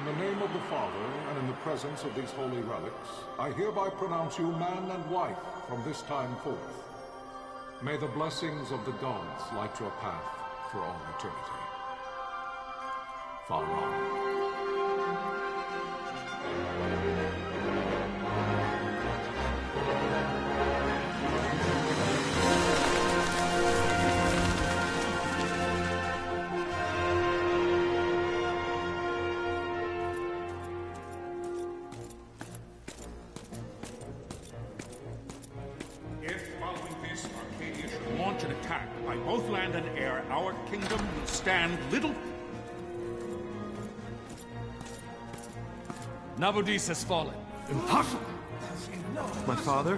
In the name of the Father, and in the presence of these holy relics, I hereby pronounce you man and wife from this time forth. May the blessings of the gods light your path for all eternity. Far on. An attack by both land and air, our kingdom will stand little. Nabudis has fallen. Impossible! My father?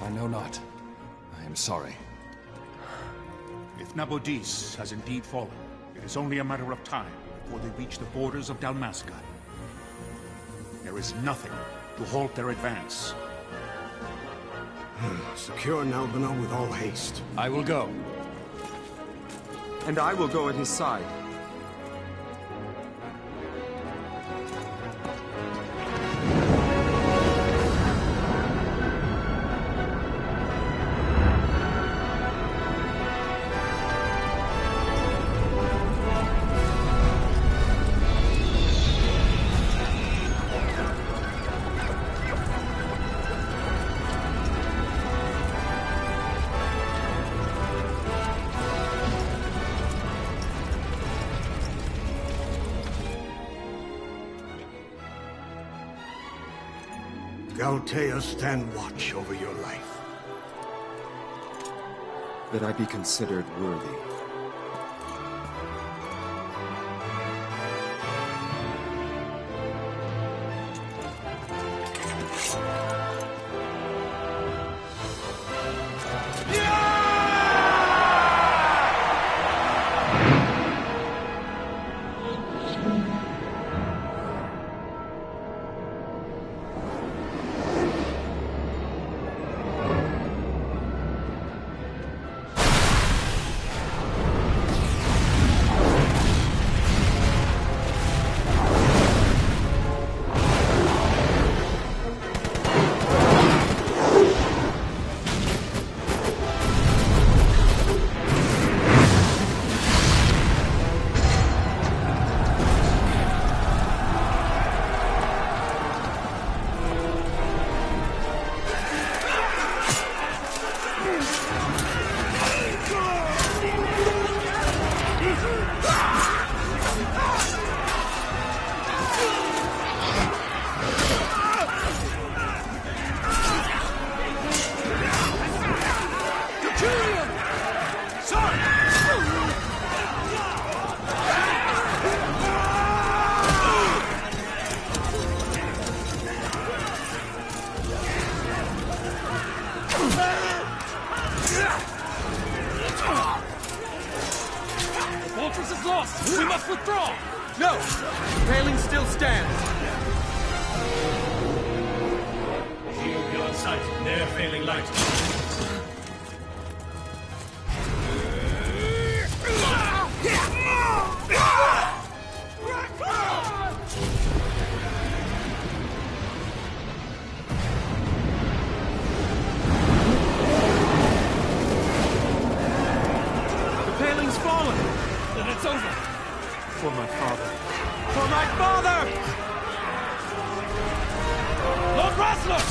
I know not. I am sorry. If Nabudis has indeed fallen, it is only a matter of time before they reach the borders of Dalmasca. There is nothing to halt their advance. Secure Nalbina with all haste. I will go. And I will go at his side. Galtea, stand watch over your life. That I be considered worthy. We must withdraw! No! The paling still stands! Shield beyond sight, ne'er failing light. The paling's fallen! Then it's over! For my father. For my father! Lord Rasler!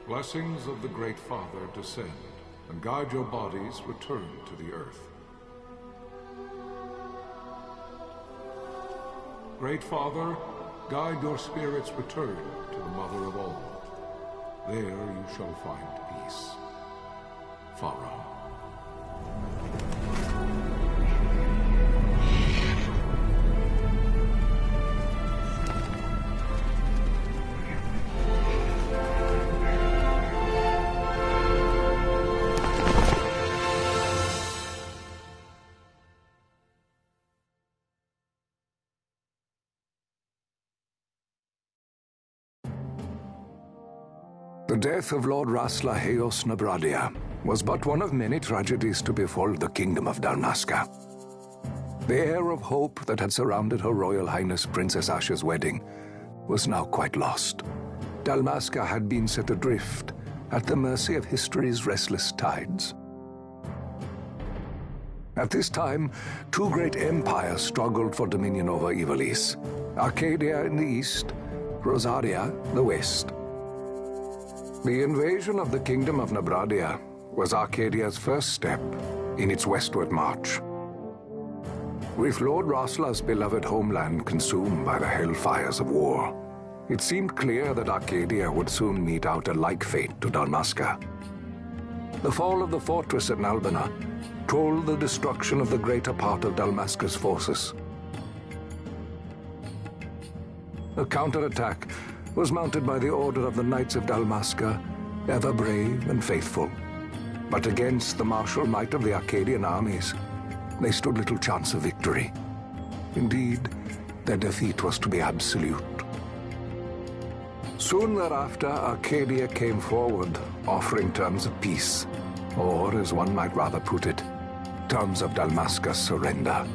Blessings of the Great Father descend, and guide your bodies return to the earth. Great Father, guide your spirits return to the Mother of all. There you shall find peace. Pharaoh. The death of Lord Rasla Heos Nabradia was but one of many tragedies to befall the Kingdom of Dalmasca. The air of hope that had surrounded Her Royal Highness Princess Asha's wedding was now quite lost. Dalmasca had been set adrift at the mercy of history's restless tides. At this time, two great empires struggled for dominion over Ivalice: Arcadia in the east, Rosaria the west. The invasion of the Kingdom of Nabradia was Arcadia's first step in its westward march. With Lord Rasla's beloved homeland consumed by the hellfires of war, it seemed clear that Arcadia would soon mete out a like fate to Dalmasca. The fall of the fortress at Nalbina told the destruction of the greater part of Dalmasca's forces. A counterattack was mounted by the Order of the Knights of Dalmasca, ever brave and faithful. But against the martial might of the Arcadian armies, they stood little chance of victory. Indeed, their defeat was to be absolute. Soon thereafter, Arcadia came forward, offering terms of peace, or, as one might rather put it, terms of Dalmasca's surrender.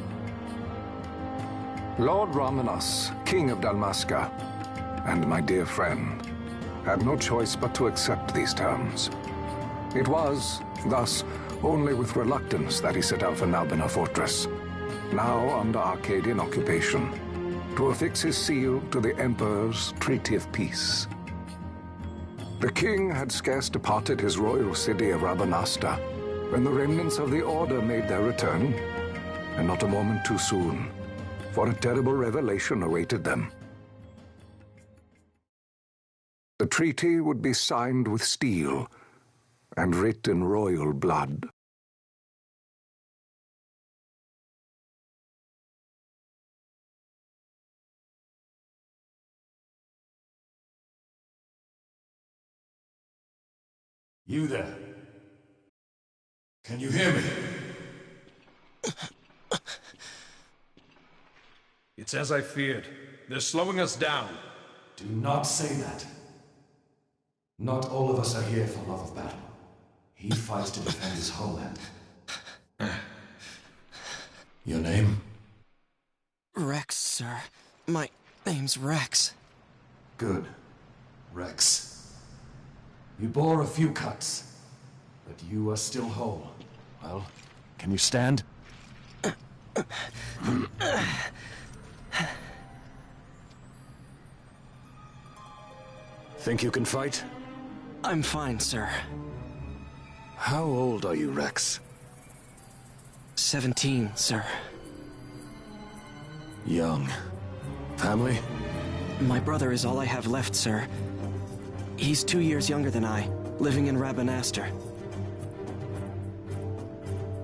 Lord Ramenas, King of Dalmasca, and my dear friend, had no choice but to accept these terms. It was, thus, only with reluctance that he set out for Nalbina Fortress, now under Arcadian occupation, to affix his seal to the Emperor's Treaty of Peace. The king had scarce departed his royal city of Rabanasta when the remnants of the Order made their return, and not a moment too soon, for a terrible revelation awaited them. The treaty would be signed with steel and writ in royal blood. You there? Can you hear me? It's as I feared. They're slowing us down. Do not say that. Not all of us are here for love of battle. He fights to defend his homeland. Your name? Rex, sir. My name's Rex. Good. Rex. You bore a few cuts, but you are still whole. Well, can you stand? Think you can fight? I'm fine, sir. How old are you, Rex? 17, sir. Young. Family? My brother is all I have left, sir. He's 2 years younger than I, living in Rabanastre.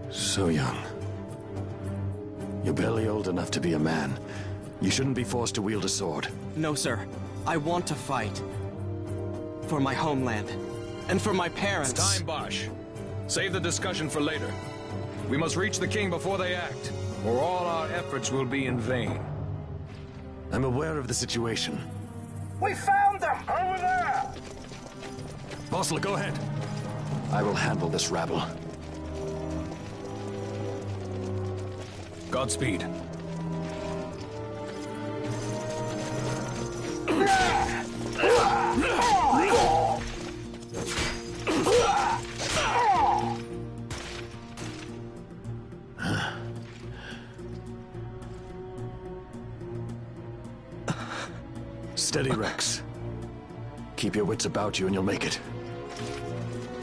So young. You're barely old enough to be a man. You shouldn't be forced to wield a sword. No, sir. I want to fight. For my homeland. And for my parents. It's time, Bosch. Save the discussion for later. We must reach the king before they act, or all our efforts will be in vain. I'm aware of the situation. We found them! Over there! Bossler, go ahead. I will handle this rabble. Godspeed. Steady, Rex. Keep your wits about you and you'll make it.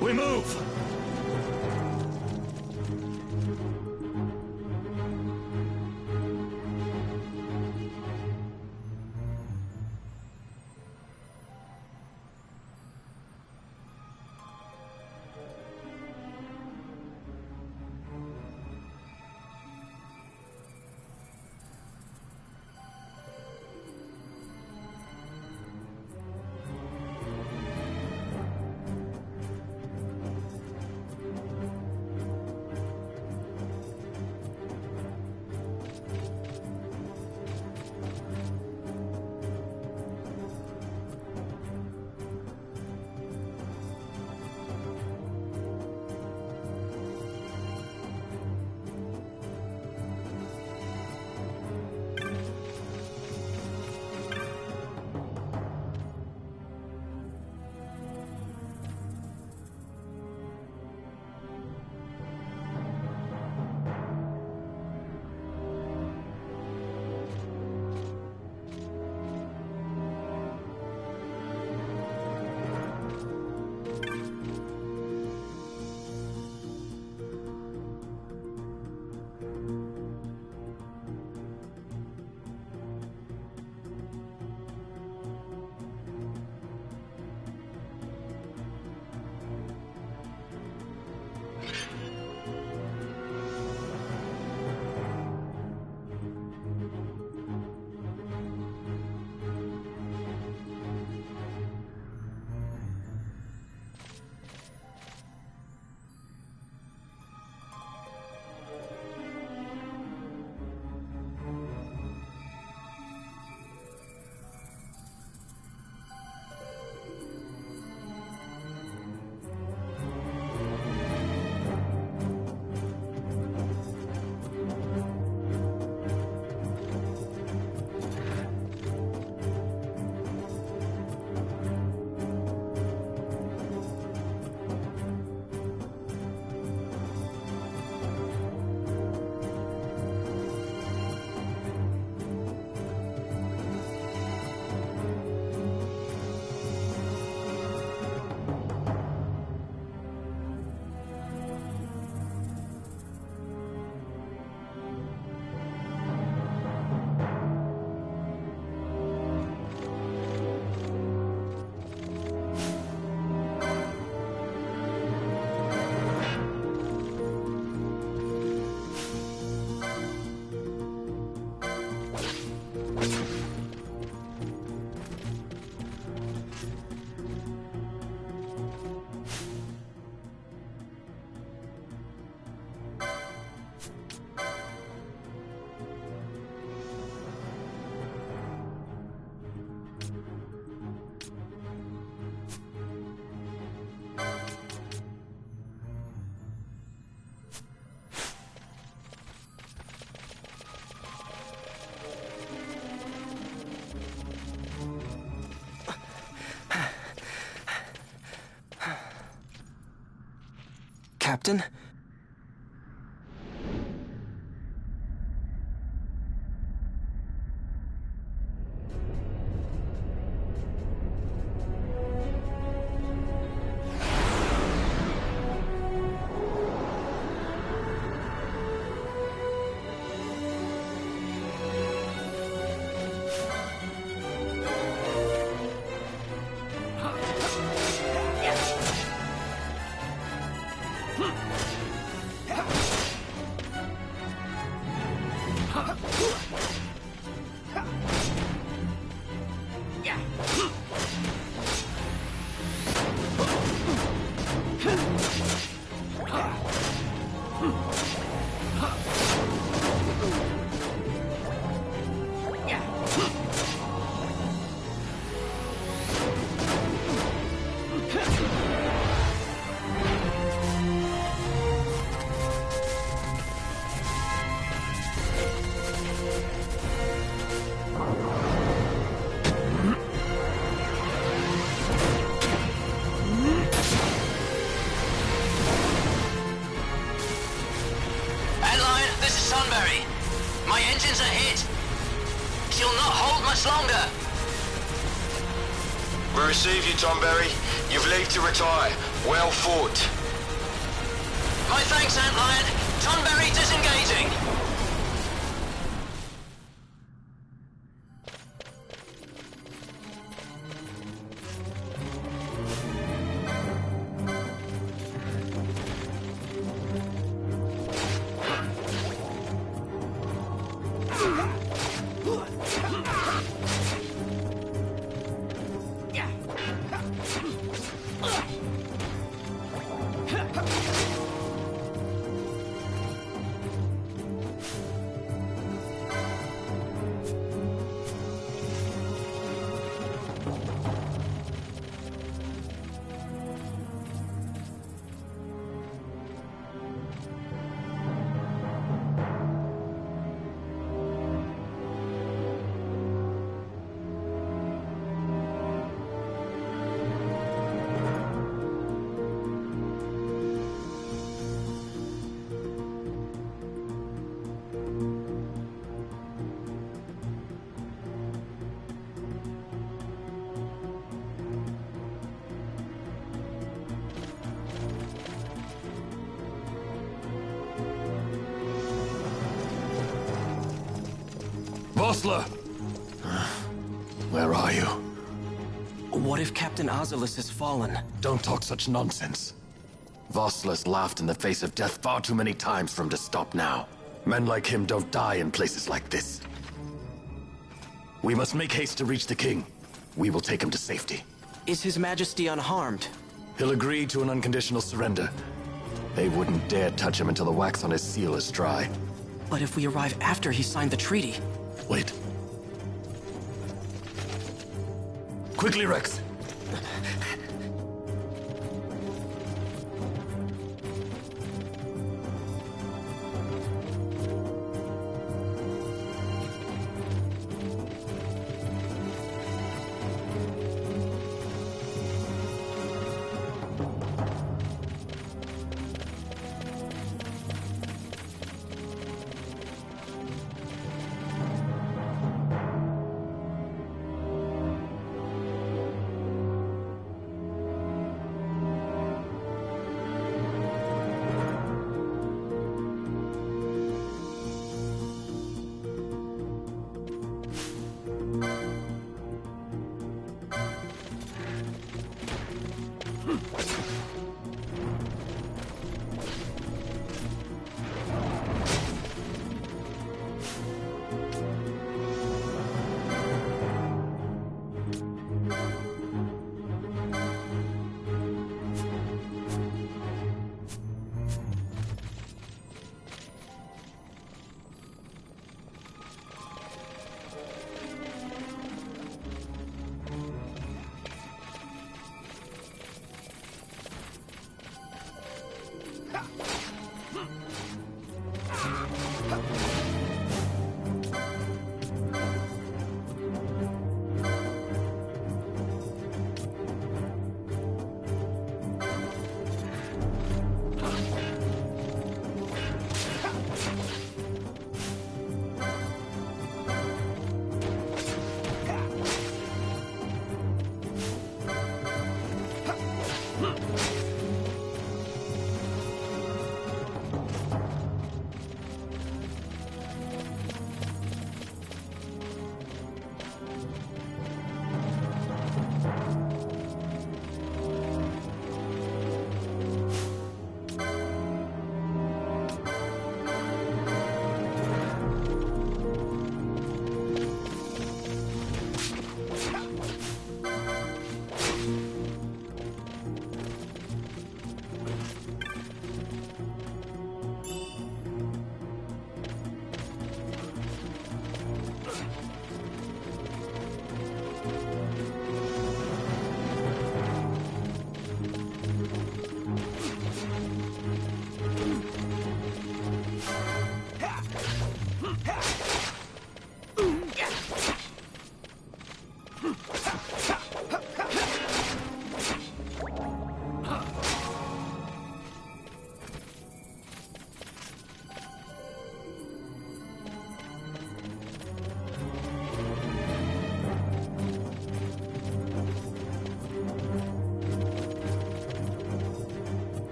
We move! Captain? We receive you, Tomberry. You've leave to retire. Well fought. My thanks, Antlion. Tonberry disengaging. Vossler! Where are you? What if Captain Azulis has fallen? Don't talk such nonsense. Vossler's laughed in the face of death far too many times for him to stop now. Men like him don't die in places like this. We must make haste to reach the king. We will take him to safety. Is His Majesty unharmed? He'll agree to an unconditional surrender. They wouldn't dare touch him until the wax on his seal is dry. But if we arrive after he signed the treaty... Wait. Quickly, Rex!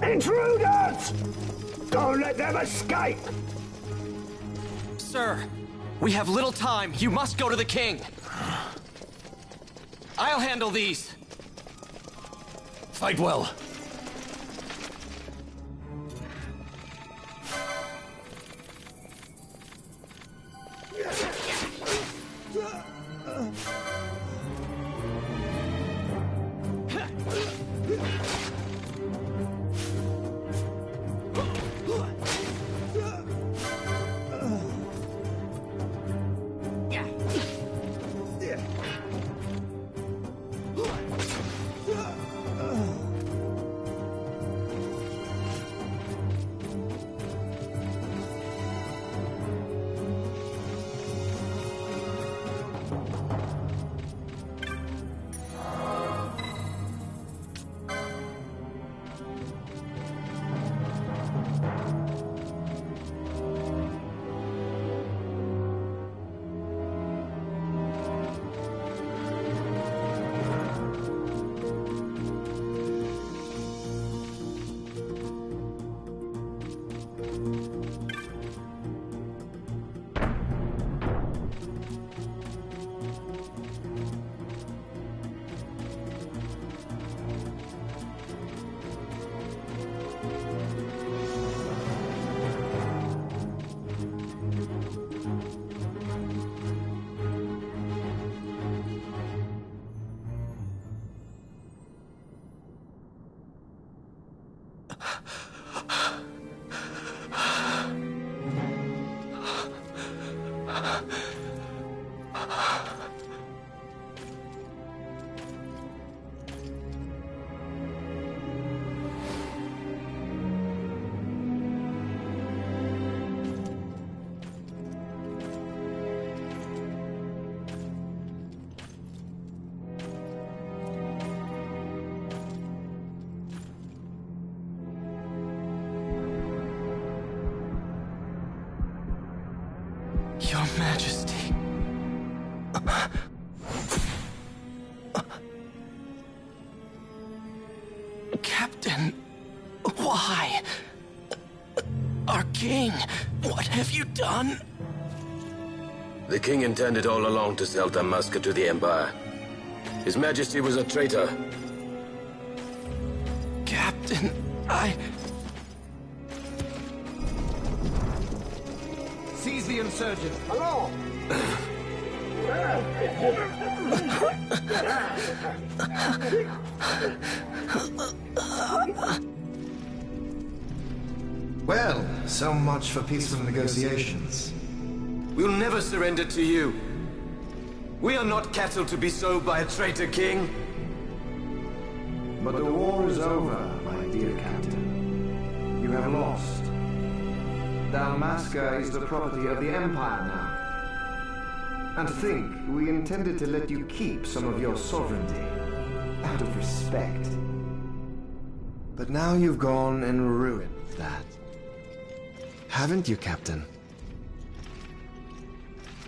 Intruders! Don't let them escape! Sir, we have little time. You must go to the king. I'll handle these. Fight well. Your Majesty. Captain, why? Our king, what have you done? The king intended all along to sell Dalmasca to the Empire. His Majesty was a traitor. Captain, Seize the insurgent. Hello! Well, so much for peaceful negotiations. We'll never surrender to you. We are not cattle to be sold by a traitor king. But the war is over, my dear Captain. You have lost. Dalmasca is the property of the Empire now. And to think, we intended to let you keep some of your sovereignty, out of respect. But now you've gone and ruined that. Haven't you, Captain?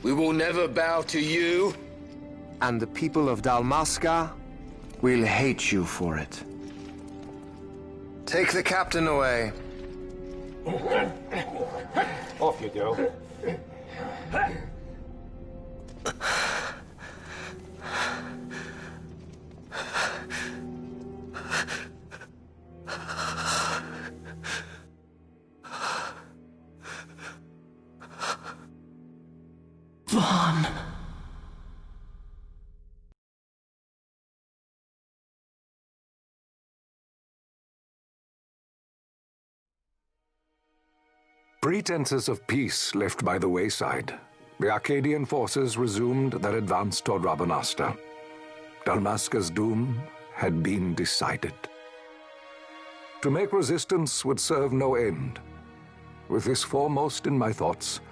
We will never bow to you. And the people of Dalmasca will hate you for it. Take the captain away. Off you go. Vaughn. Pretenses of peace left by the wayside, the Arcadian forces resumed their advance toward Rabanasta. Dalmasca's doom had been decided. To make resistance would serve no end. With this foremost in my thoughts,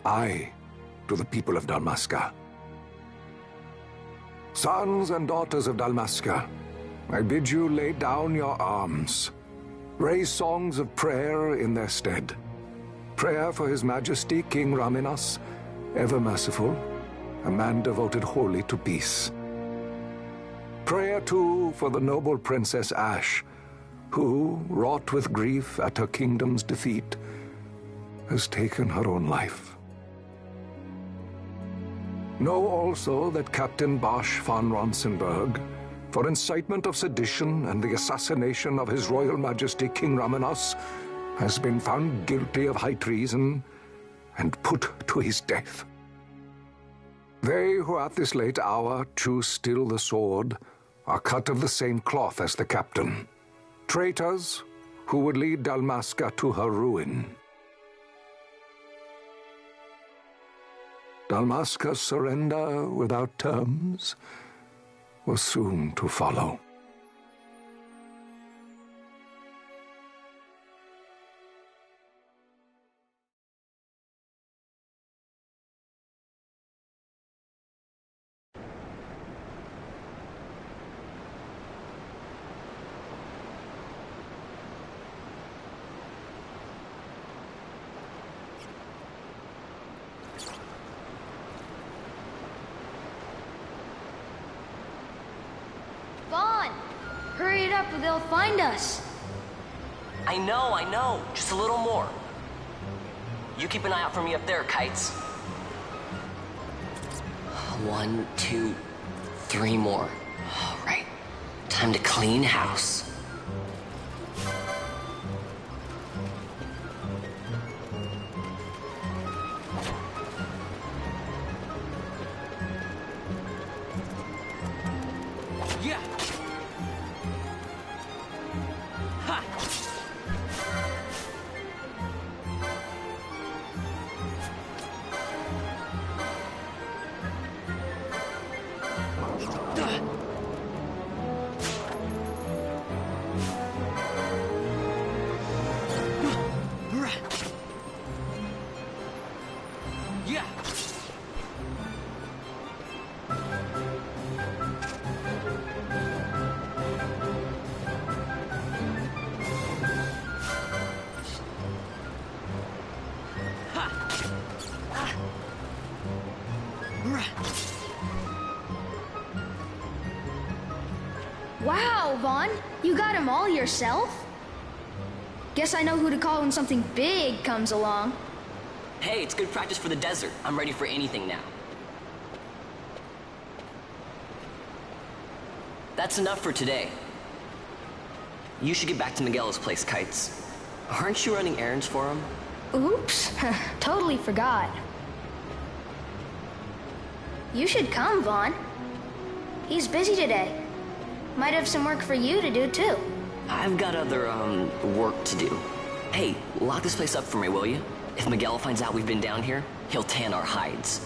I to the people of Dalmasca. Sons and daughters of Dalmasca, I bid you lay down your arms. Raise songs of prayer in their stead. Prayer for His Majesty King Raminas, ever merciful, a man devoted wholly to peace. Prayer, too, for the noble Princess Ash, who, wrought with grief at her kingdom's defeat, has taken her own life. Know also that Captain Bosch von Ronsenberg, for incitement of sedition and the assassination of His Royal Majesty King Ramenos, has been found guilty of high treason and put to his death. They who at this late hour choose still the sword are cut of the same cloth as the captain. Traitors who would lead Dalmasca to her ruin. Dalmasca's surrender without terms was soon to follow. Hurry it up or they'll find us. I know. Just a little more. You keep an eye out for me up there, Kites. 1, 2, 3 more. All right. Time to clean house. Yeah. Wow, Vaughn, you got them all yourself? Guess I know who to call when something big comes along. Hey, it's good practice for the desert. I'm ready for anything now. That's enough for today. You should get back to Miguel's place, Kites. Aren't you running errands for him? Oops, totally forgot. You should come, Vaughn. He's busy today. Might have some work for you to do, too. I've got other, work to do. Hey, lock this place up for me, will you? If Miguel finds out we've been down here, he'll tan our hides.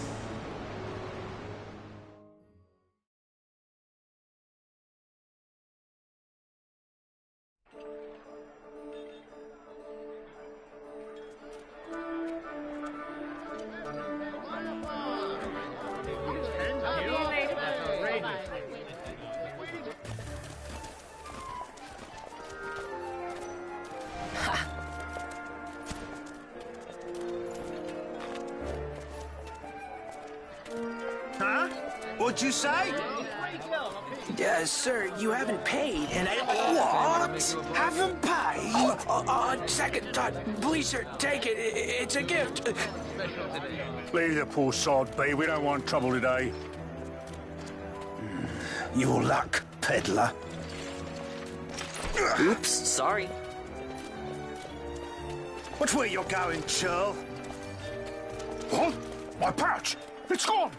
What'd you say? Sir, you haven't paid, and I... What? Haven't paid? On second thought, please, sir, take it. It's a gift. Leave the poor sod be. We don't want trouble today. Your luck, peddler. Oops, sorry. Watch where you're going, churl. What? My pouch! It's gone!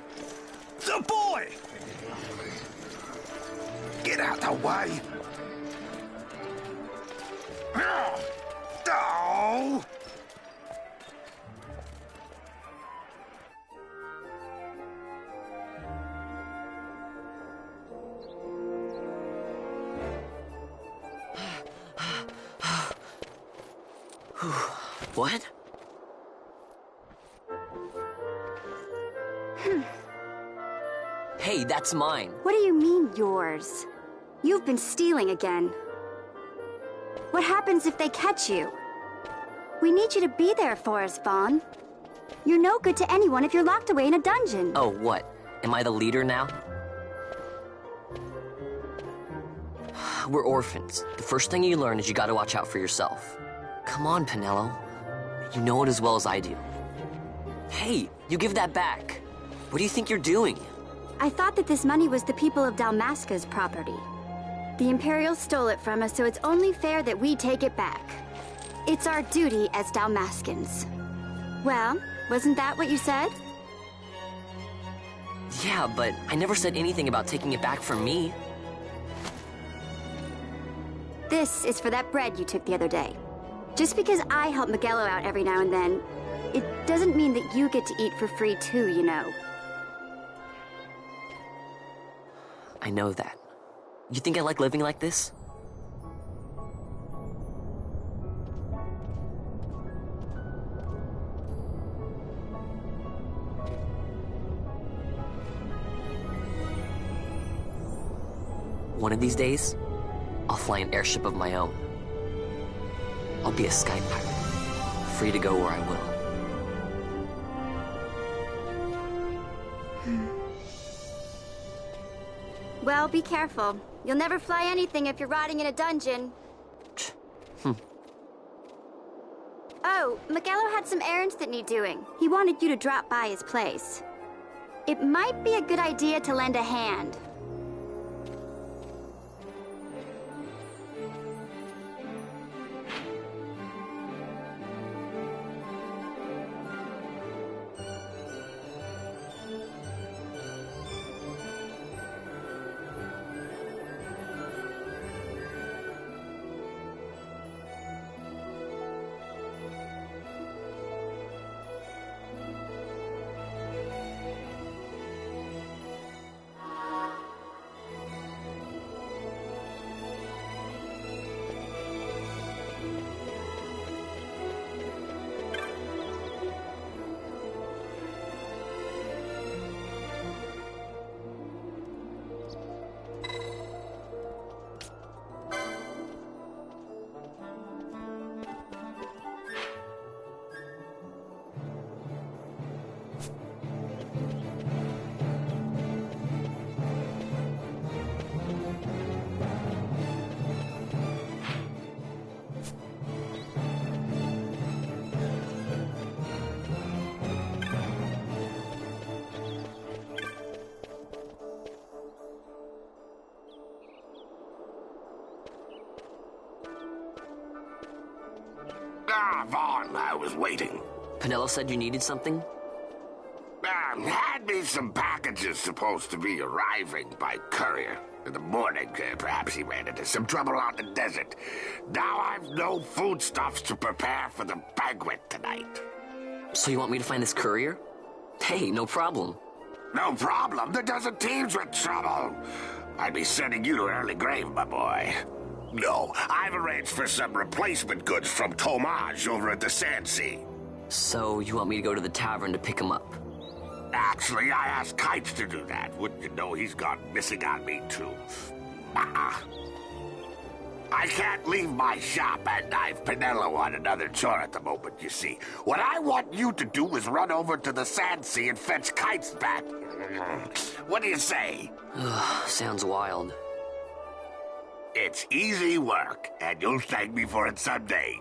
The boy! Get out the way! Oh! What? Hey, that's mine. What do you mean, yours? You've been stealing again. What happens if they catch you? We need you to be there for us, Vaughn. You're no good to anyone if you're locked away in a dungeon. Oh, what? Am I the leader now? We're orphans. The first thing you learn is you gotta watch out for yourself. Come on, Penelo. You know it as well as I do. Hey, you give that back. What do you think you're doing? I thought that this money was the people of Dalmasca's property. The Imperials stole it from us, so it's only fair that we take it back. It's our duty as Dalmascans. Well, wasn't that what you said? Yeah, but I never said anything about taking it back from me. This is for that bread you took the other day. Just because I help Miguelo out every now and then, it doesn't mean that you get to eat for free too, you know. I know that. You think I like living like this? One of these days, I'll fly an airship of my own. I'll be a sky pirate, free to go where I will. Well, be careful. You'll never fly anything if you're rotting in a dungeon. Oh, Miguelo had some errands that need doing. He wanted you to drop by his place. It might be a good idea to lend a hand. Vaughn, I was waiting. Penelo said you needed something? Had me some packages supposed to be arriving by courier. In the morning, perhaps he ran into some trouble out in the desert. Now I've no foodstuffs to prepare for the banquet tonight. So you want me to find this courier? Hey, no problem. No problem. The desert teems with trouble. I'd be sending you to an early grave, my boy. No, I've arranged for some replacement goods from Tomage over at the Sandsea. So you want me to go to the tavern to pick him up? Actually, I asked Kites to do that. Wouldn't you know he's gone missing on me, too. I can't leave my shop, and I've Penelo on another chore at the moment, you see. What I want you to do is run over to the Sandsea and fetch Kites back. What do you say? Sounds wild. It's easy work, and you'll thank me for it someday.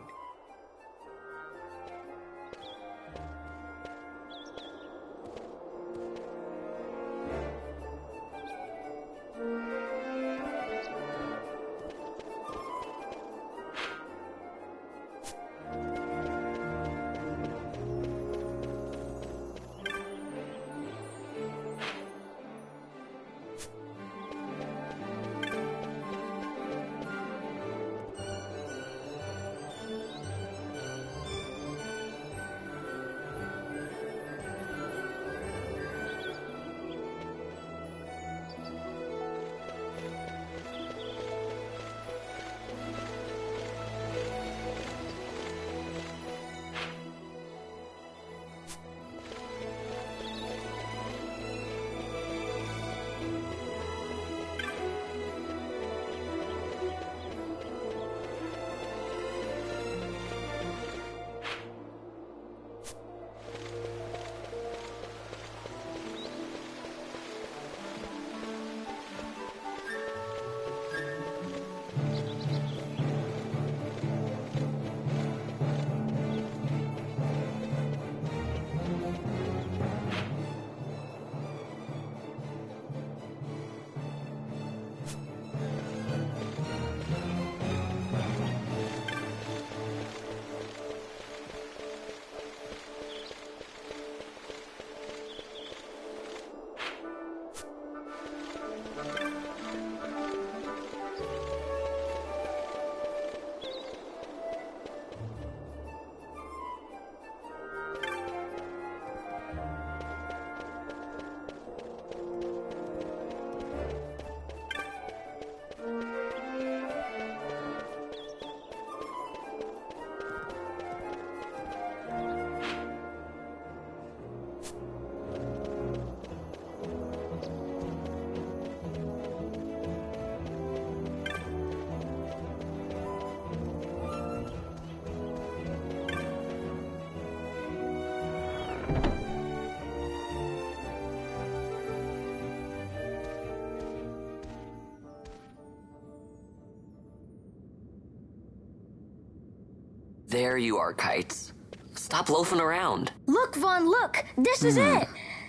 There you are, Kites. Stop loafing around. Look, Vaughn, look! This is it!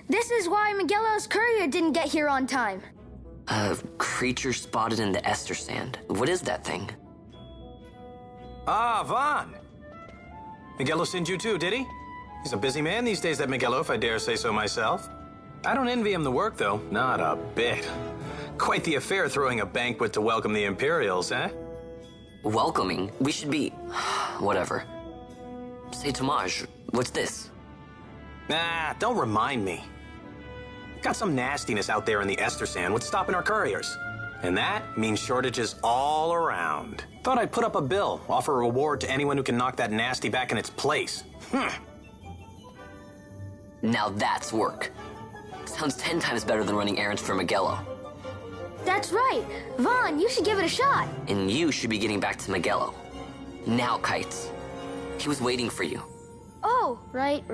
This is why Miguelo's courier didn't get here on time. A creature spotted in the Ester Sand. What is that thing? Ah, Vaughn! Miguelo sent you too, did he? He's a busy man these days, that Miguelo, if I dare say so myself. I don't envy him the work, though. Not a bit. Quite the affair throwing a banquet to welcome the Imperials, eh? Welcoming? We should be... whatever. Say, Tomaj, what's this? Nah, don't remind me. Got some nastiness out there in the Ester Sand. What's stopping our couriers? And that means shortages all around. Thought I'd put up a bill, offer a reward to anyone who can knock that nasty back in its place. Now that's work. Sounds 10 times better than running errands for Miguelo. That's right. Vaughn, you should give it a shot. And you should be getting back to Miguelo. Now, Kites. He was waiting for you. Oh, right.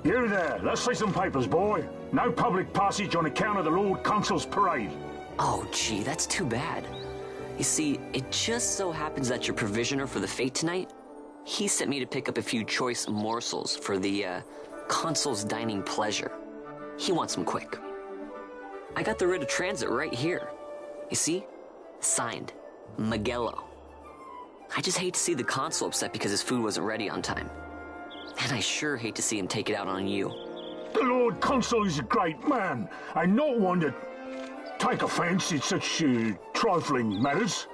You there, let's see some papers, boy. No public passage on account of the Lord Consul's parade. Oh, gee, that's too bad. You see, it just so happens that your provisioner for the fete tonight, he sent me to pick up a few choice morsels for the, Consul's dining pleasure. He wants them quick. I got the writ of transit right here. You see? Signed, Magello. I just hate to see the Consul upset because his food wasn't ready on time. And I sure hate to see him take it out on you. The Lord Consul is a great man, and not one to take offence in such trifling matters.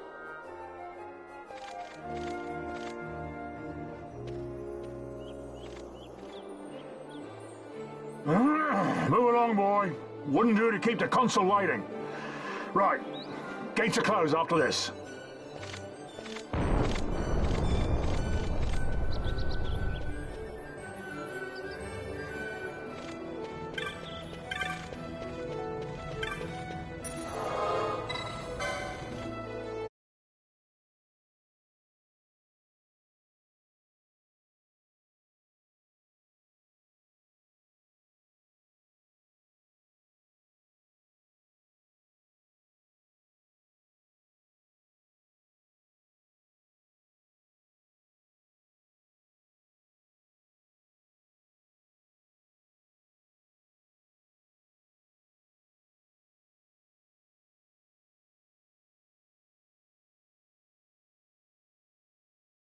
Move along, boy. Wouldn't do to keep the Consul waiting. Right, gates are closed after this.